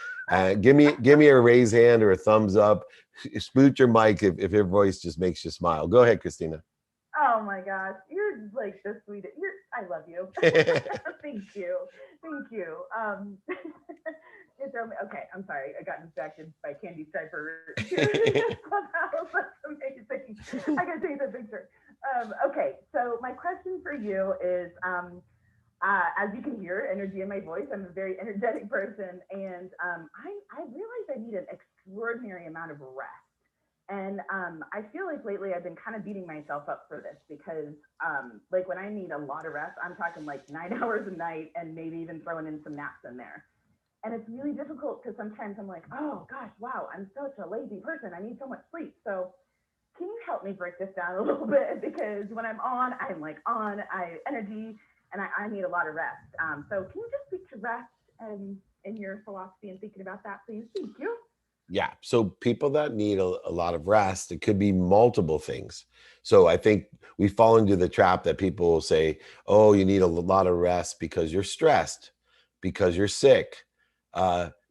A: Give me a raise hand or a thumbs up. Spoot your mic if your voice just makes you smile. Go ahead, Christina.
C: Oh my gosh, you're like the sweetest. I love you. Thank you. Thank you. You throw me. Okay, I'm sorry. I got distracted by Candy Striper. Clubhouse. That's amazing. I gotta take the picture. Okay, so my question for you is, as you can hear, energy in my voice. I'm a very energetic person, and I realize I need an extraordinary amount of rest. And I feel like lately I've been kind of beating myself up for this because, like, when I need a lot of rest, I'm talking like 9 hours a night and maybe even throwing in some naps in there. And it's really difficult because sometimes I'm like, oh gosh, wow, I'm such a lazy person. I need so much sleep. So can you help me break this down a little bit? Because when I'm like on, I energy, and I need a lot of rest. So can you just speak to rest and in your philosophy and thinking about that, please? Thank you.
A: Yeah. So people that need a lot of rest, it could be multiple things. So I think we fall into the trap that people will say, oh, you need a lot of rest because you're stressed, because you're sick,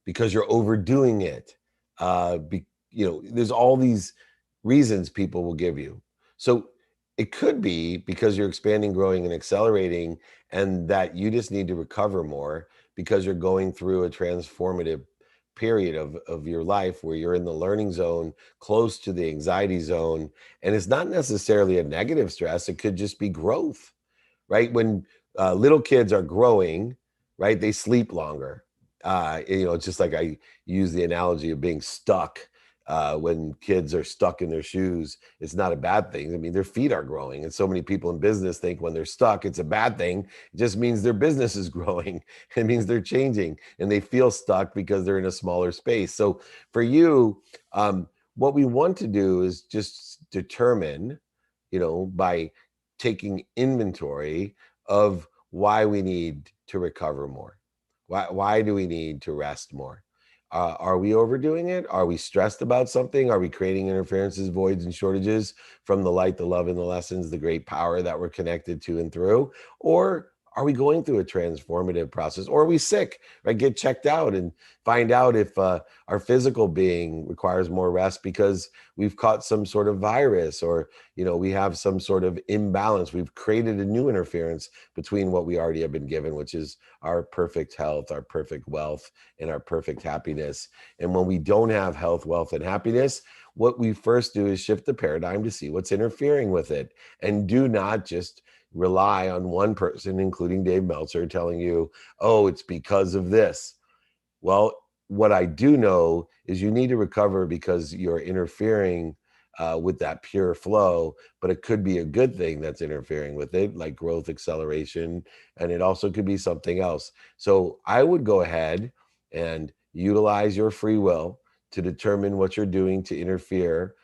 A: because you're overdoing it. There's all these reasons people will give you. So it could be because you're expanding, growing, and accelerating, and that you just need to recover more because you're going through a transformative period of your life where you're in the learning zone, close to the anxiety zone. And it's not necessarily a negative stress, it could just be growth, right? When little kids are growing, right, they sleep longer. It's just like I use the analogy of being stuck. When kids are stuck in their shoes, it's not a bad thing. I mean, their feet are growing. And so many people in business think when they're stuck, it's a bad thing. It just means their business is growing. It means they're changing and they feel stuck because they're in a smaller space. So for you, what we want to do is just determine, by taking inventory of why we need to recover more. Why do we need to rest more? Are we overdoing it? Are we stressed about something? Are we creating interferences, voids, and shortages from the light, the love, and the lessons, the great power that we're connected to and through? Or are we going through a transformative process? Or are we sick, right? Get checked out and find out if our physical being requires more rest because we've caught some sort of virus, or we have some sort of imbalance. We've created a new interference between what we already have been given, which is our perfect health, our perfect wealth, and our perfect happiness. And when we don't have health, wealth, and happiness, what we first do is shift the paradigm to see what's interfering with it, and do not just rely on one person, including Dave Meltzer, telling you, oh, it's because of this. Well, what I do know is you need to recover because you're interfering with that pure flow, but it could be a good thing that's interfering with it, like growth acceleration, and it also could be something else. So I would go ahead and utilize your free will to determine what you're doing to interfere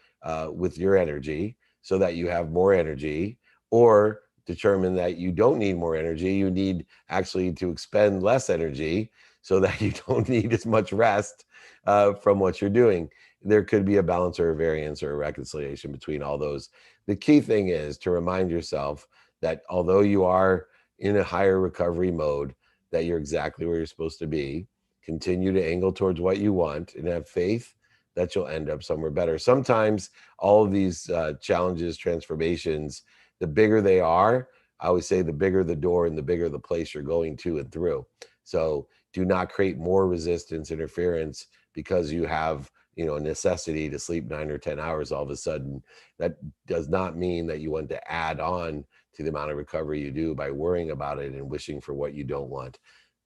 A: with your energy so that you have more energy, or determine that you don't need more energy. You need actually to expend less energy so that you don't need as much rest from what you're doing. There could be a balance or a variance or a reconciliation between all those. The key thing is to remind yourself that although you are in a higher recovery mode, that you're exactly where you're supposed to be. Continue to angle towards what you want and have faith that you'll end up somewhere better. Sometimes all of these challenges, transformations, the bigger they are, I always say the bigger the door and the bigger the place you're going to and through. So do not create more resistance, interference, because you have a necessity to sleep 9 or 10 hours all of a sudden. That does not mean that you want to add on to the amount of recovery you do by worrying about it and wishing for what you don't want.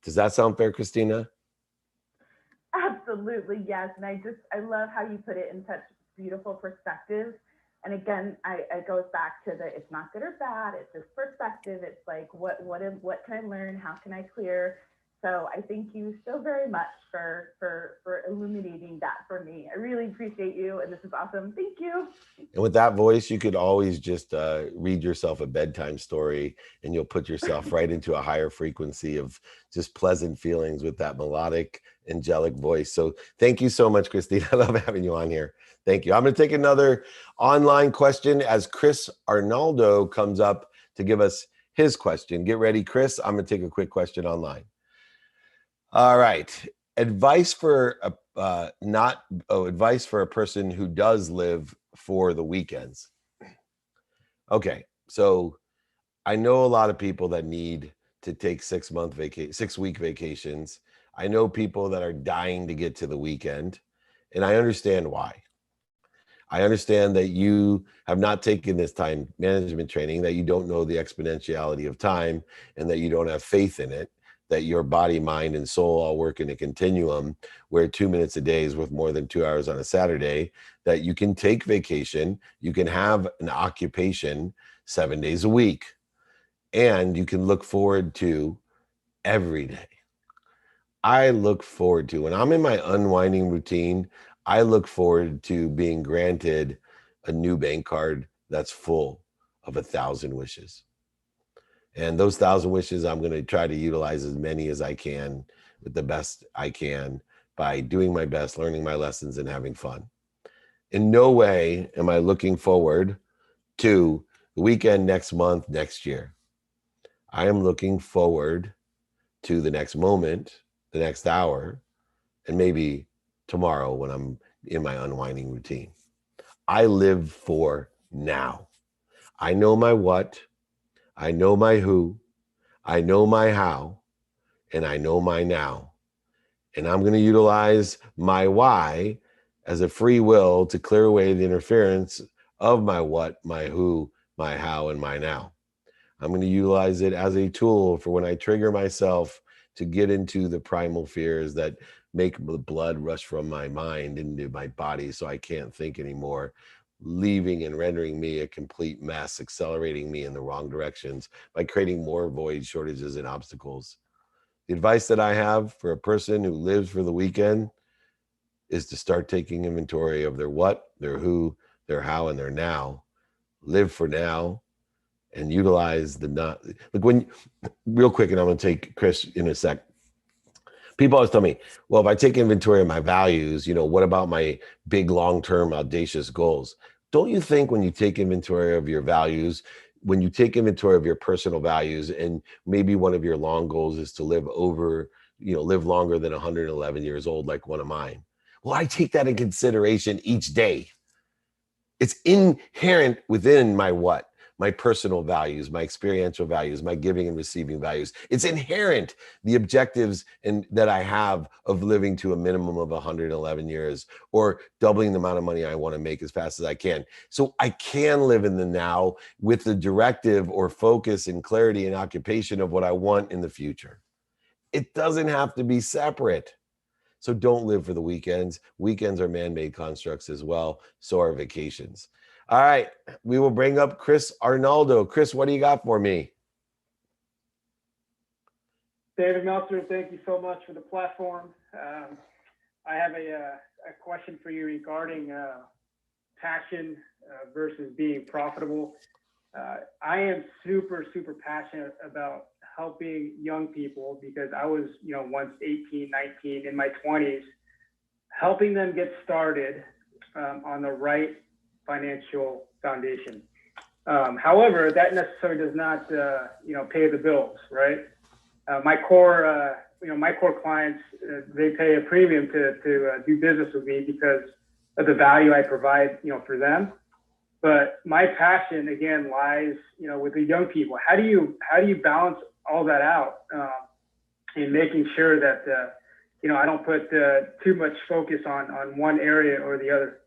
A: Does that sound fair, Christina?
C: Absolutely, yes. And I love how you put it in such beautiful perspective. And again, it goes back to the it's not good or bad, it's just perspective. It's like what can I learn? How can I clear? So I thank you so very much for illuminating that for me. I really appreciate you, and this is awesome. Thank you.
A: And with that voice, you could always just read yourself a bedtime story, and you'll put yourself right into a higher frequency of just pleasant feelings with that melodic, angelic voice. So thank you so much, Christine. I love having you on here. Thank you. I'm going to take another online question as Chris Arnaldo comes up to give us his question. Get ready, Chris. I'm going to take a quick question online. All right. Advice for a advice for a person who does live for the weekends. Okay, so I know a lot of people that need to take 6-week vacations. I know people that are dying to get to the weekend, and I understand why. I understand that you have not taken this time management training, that you don't know the exponentiality of time, and that you don't have faith in it, that your body, mind, and soul all work in a continuum where 2 minutes a day is worth more than 2 hours on a Saturday, that you can take vacation, you can have an occupation 7 days a week, and you can look forward to every day. I look forward to, when I'm in my unwinding routine, I look forward to being granted a new bank card that's full of 1,000 wishes. And those 1,000 wishes, I'm going to try to utilize as many as I can with the best I can by doing my best, learning my lessons, and having fun. In no way am I looking forward to the weekend next month, next year. I am looking forward to the next moment, the next hour, and maybe tomorrow when I'm in my unwinding routine. I live for now. I know my what, I know my who, I know my how, and I know my now. And I'm going to utilize my why as a free will to clear away the interference of my what, my who, my how, and my now. I'm going to utilize it as a tool for when I trigger myself to get into the primal fears that make the blood rush from my mind into my body so I can't think anymore, leaving and rendering me a complete mess, accelerating me in the wrong directions by creating more voids, shortages, and obstacles. The advice that I have for a person who lives for the weekend is to start taking inventory of their what, their who, their how, and their now. Live for now and utilize the not. Like when, real quick, and I'm going to take Chris in a sec. People always tell me, well, if I take inventory of my values, what about my big, long-term, audacious goals? Don't you think when you take inventory of your values, when you take inventory of your personal values, and maybe one of your long goals is to live longer than 111 years old, like one of mine. Well, I take that in consideration each day. It's inherent within my what? My personal values, my experiential values, my giving and receiving values. It's inherent, the objectives that I have of living to a minimum of 111 years or doubling the amount of money I want to make as fast as I can. So I can live in the now with the directive or focus and clarity and occupation of what I want in the future. It doesn't have to be separate. So don't live for the weekends. Weekends are man-made constructs as well. So are vacations. All right, we will bring up Chris Arnaldo. Chris, what do you got for me?
D: David Meltzer, thank you so much for the platform. I have a question for you regarding passion versus being profitable. I am super, super passionate about helping young people because I was, once 18, 19, in my 20s, helping them get started on the right financial foundation. However, that necessarily does not, pay the bills, right? My core clients, they pay a premium to do business with me because of the value I provide, for them. But my passion again lies, with the young people. How do you balance all that out in making sure that I don't put too much focus on one area or the other?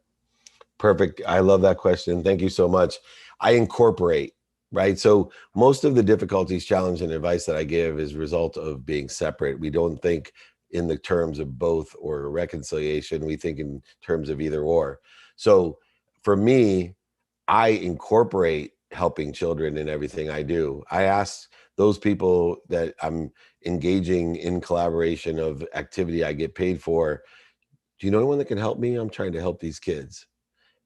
A: Perfect. I love that question. Thank you so much. I incorporate, right? So most of the difficulties, challenge, and advice that I give is a result of being separate. We don't think in the terms of both or reconciliation. We think in terms of either or. So for me, I incorporate helping children in everything I do. I ask those people that I'm engaging in collaboration of activity I get paid for, do you know anyone that can help me? I'm trying to help these kids.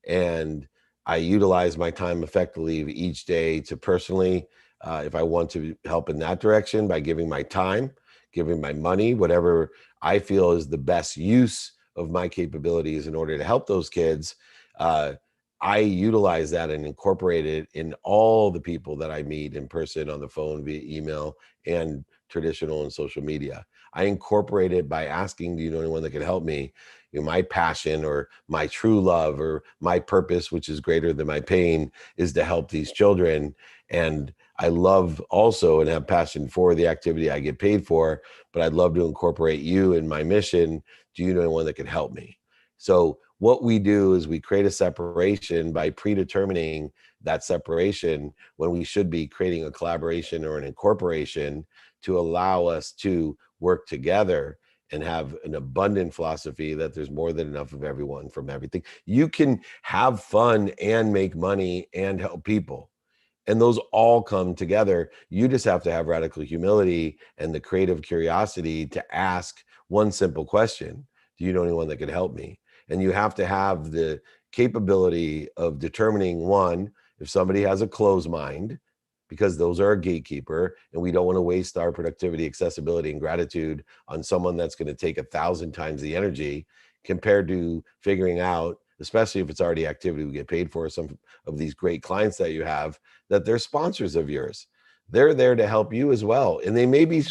A: And I utilize my time effectively each day to personally, if I want to help in that direction, by giving my time, giving my money, whatever I feel is the best use of my capabilities in order to help those kids. Uh, I utilize that and incorporate it in all the people that I meet in person, on the phone, via email, and traditional and social media. I incorporate it by asking, do you know anyone that can help me? You know, my passion or my true love or my purpose, which is greater than my pain, is to help these children. And I love also and have passion for the activity I get paid for, but I'd love to incorporate you in my mission. Do you know anyone that can help me? So what we do is we create a separation by predetermining that separation when we should be creating a collaboration or an incorporation to allow us to work together and have an abundant philosophy that there's more than enough of everyone from everything. You can have fun and make money and help people. And those all come together. You just have to have radical humility and the creative curiosity to ask one simple question. Do you know anyone that could help me? And you have to have the capability of determining, one, if somebody has a closed mind, because those are a gatekeeper, and we don't want to waste our productivity, accessibility, and gratitude on someone that's going to take 1,000 times the energy compared to figuring out, especially if it's already activity we get paid for, some of these great clients that you have, that they're sponsors of yours. They're there to help you as well. And they may be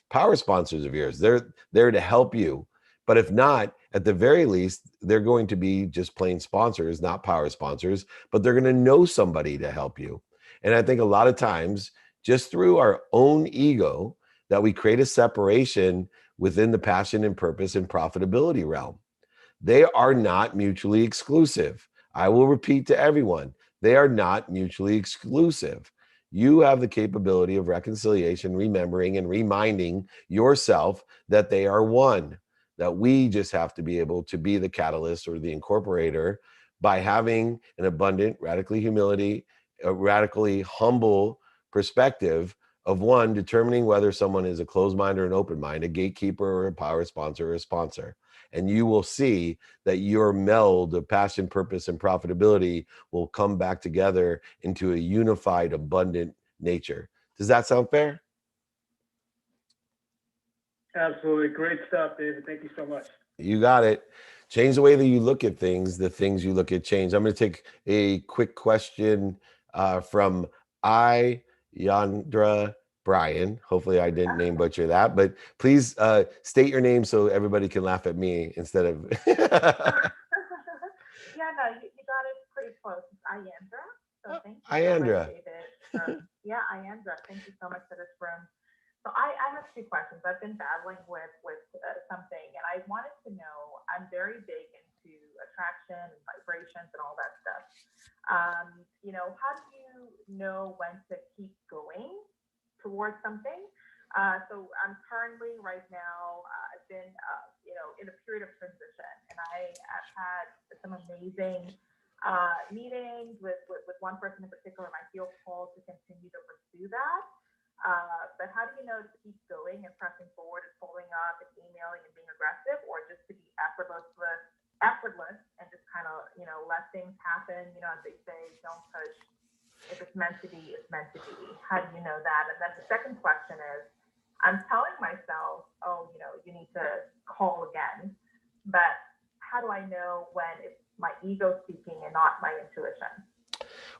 A: power sponsors of yours. They're there to help you. But if not, at the very least, they're going to be just plain sponsors, not power sponsors, but they're going to know somebody to help you. And I think a lot of times, just through our own ego, that we create a separation within the passion and purpose and profitability realm. They are not mutually exclusive. I will repeat to everyone, they are not mutually exclusive. You have the capability of reconciliation, remembering, and reminding yourself that they are one, that we just have to be able to be the catalyst or the incorporator by having an abundant, radically humility, a radically humble perspective of, one, determining whether someone is a closed mind or an open mind, a gatekeeper or a power sponsor or a sponsor. And you will see that your meld of passion, purpose, and profitability will come back together into a unified, abundant nature. Does that sound fair?
D: Absolutely. Great stuff, David. Thank you so much.
A: You got it. Change the way that you look at things, the things you look at change. I'm going to take a quick question from Yandra Brian. Hopefully I didn't name butcher that, but please state your name so everybody can laugh at me instead of.
C: Yeah, no, you got it pretty close. It's Iandra. So thank you so much,
A: Iandra.
C: David. Yeah, Iandra. Thank you so much for this room. So I have two questions. I've been battling with something, and I wanted to know. I'm very big into attraction and vibrations and all that stuff. How do you know when to keep going towards something? So I'm currently right now. I've been, in a period of transition, and I have had some amazing meetings with one person in particular, and I feel called to continue to pursue that. But how do you know to keep going and pressing forward and following up and emailing and being aggressive, or just to be effortless and just kind of, let things happen? As they say, don't push. If it's meant to be, it's meant to be. How do you know that? And then the second question is, I'm telling myself, oh, you need to call again. But how do I know when it's my ego speaking and not my intuition?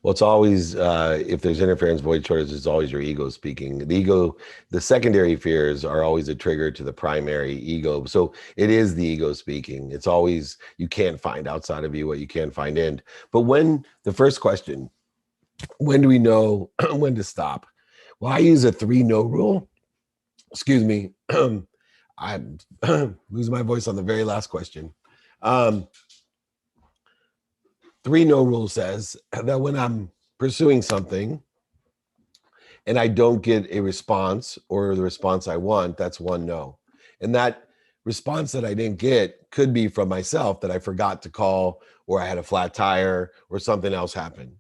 A: Well, it's always, if there's interference, void shortage, it's always your ego speaking. The secondary fears are always a trigger to the primary ego. So it is the ego speaking. It's always, you can't find outside of you what you can't find in. But the first question, when do we know when to stop? Well, I use a 3-no rule. Excuse me. I'm losing my voice on the very last question. 3-no rule says that when I'm pursuing something and I don't get a response or the response I want, that's 1 no. And that response that I didn't get could be from myself, that I forgot to call, or I had a flat tire, or something else happened.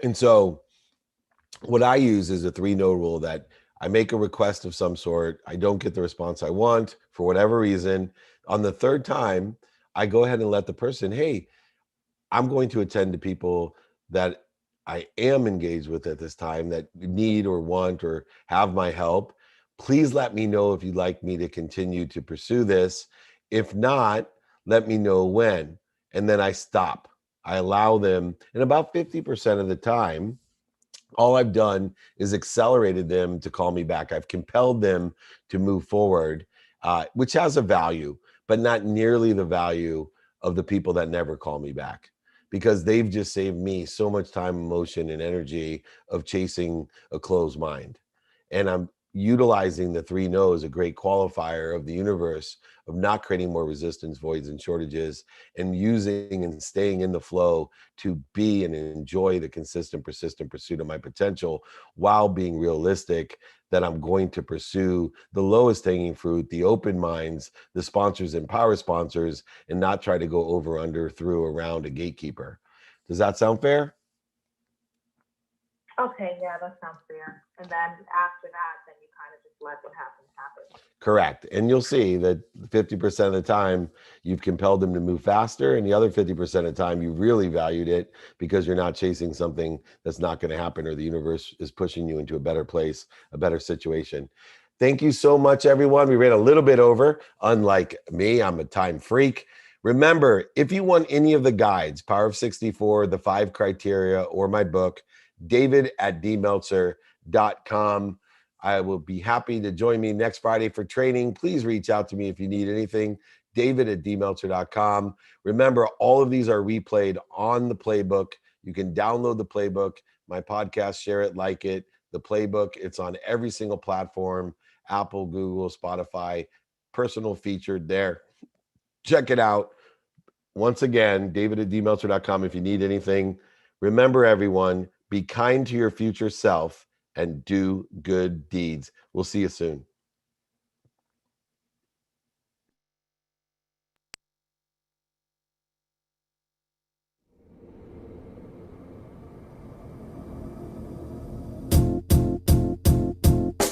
A: And so what I use is a 3-no rule, that I make a request of some sort, I don't get the response I want for whatever reason. On the third time, I go ahead and let the person, hey, I'm going to attend to people that I am engaged with at this time that need or want or have my help. Please let me know if you'd like me to continue to pursue this. If not, let me know when. And then I stop. I allow them, and about 50% of the time, all I've done is accelerated them to call me back. I've compelled them to move forward, which has a value, but not nearly the value of the people that never call me back, because they've just saved me so much time, emotion, and energy of chasing a closed mind. And I'm utilizing the 3 no's, a great qualifier of the universe, of not creating more resistance, voids, and shortages, and using and staying in the flow to be and enjoy the consistent, persistent pursuit of my potential, while being realistic that I'm going to pursue the lowest hanging fruit, the open minds, the sponsors and power sponsors, and not try to go over, under, through, around a gatekeeper. Does that sound fair?
C: Okay, yeah, that sounds fair. And then after that, then you kind of just let what happens happen.
A: Correct. And you'll see that 50% of the time you've compelled them to move faster, and the other 50% of the time you really valued it because you're not chasing something that's not going to happen, or the universe is pushing you into a better place, a better situation. Thank you so much, everyone. We ran a little bit over. Unlike me, I'm a time freak. Remember, if you want any of the guides, Power of 64, the 5 criteria, or my book, david@dmeltzer.com. I will be happy to join me next Friday for training. Please reach out to me if you need anything. david@dmeltzer.com. Remember, all of these are replayed on the playbook. You can download the playbook, my podcast, share it, like it. The playbook, it's on every single platform, Apple, Google, Spotify, personal featured there. Check it out. Once again, david@dmeltzer.com if you need anything. Remember, everyone, be kind to your future self and do good deeds. We'll see you soon.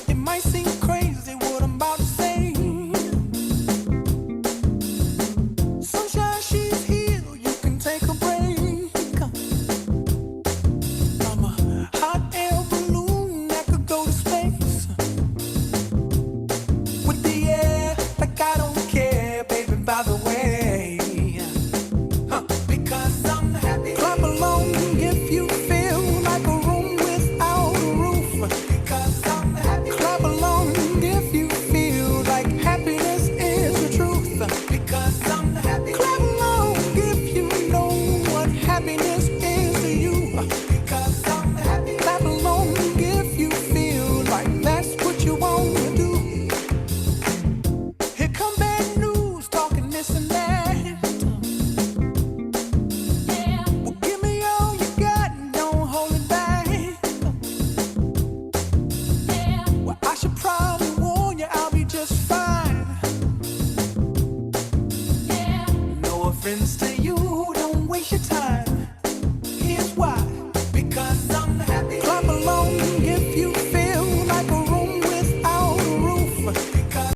E: It might seem crazy what I'm about to say. Sunshine, she's here, you can take a break. I'm a hot air balloon that could go to space. With the air, like I don't care, baby, by the way. Because I'm happy. Clap along if you feel like a room without a roof. Because I'm happy. Clap along if you feel like happiness is the truth. Because I'm happy. Clap along if you know what happiness is to you. Because I'm happy. Clap along if you feel like that's what you want to do. Here come bad news, talking this and that. Well, give me all you got and don't hold it back. Well, I should probably warn you, I'll be just fine. No offense to you, don't waste your time.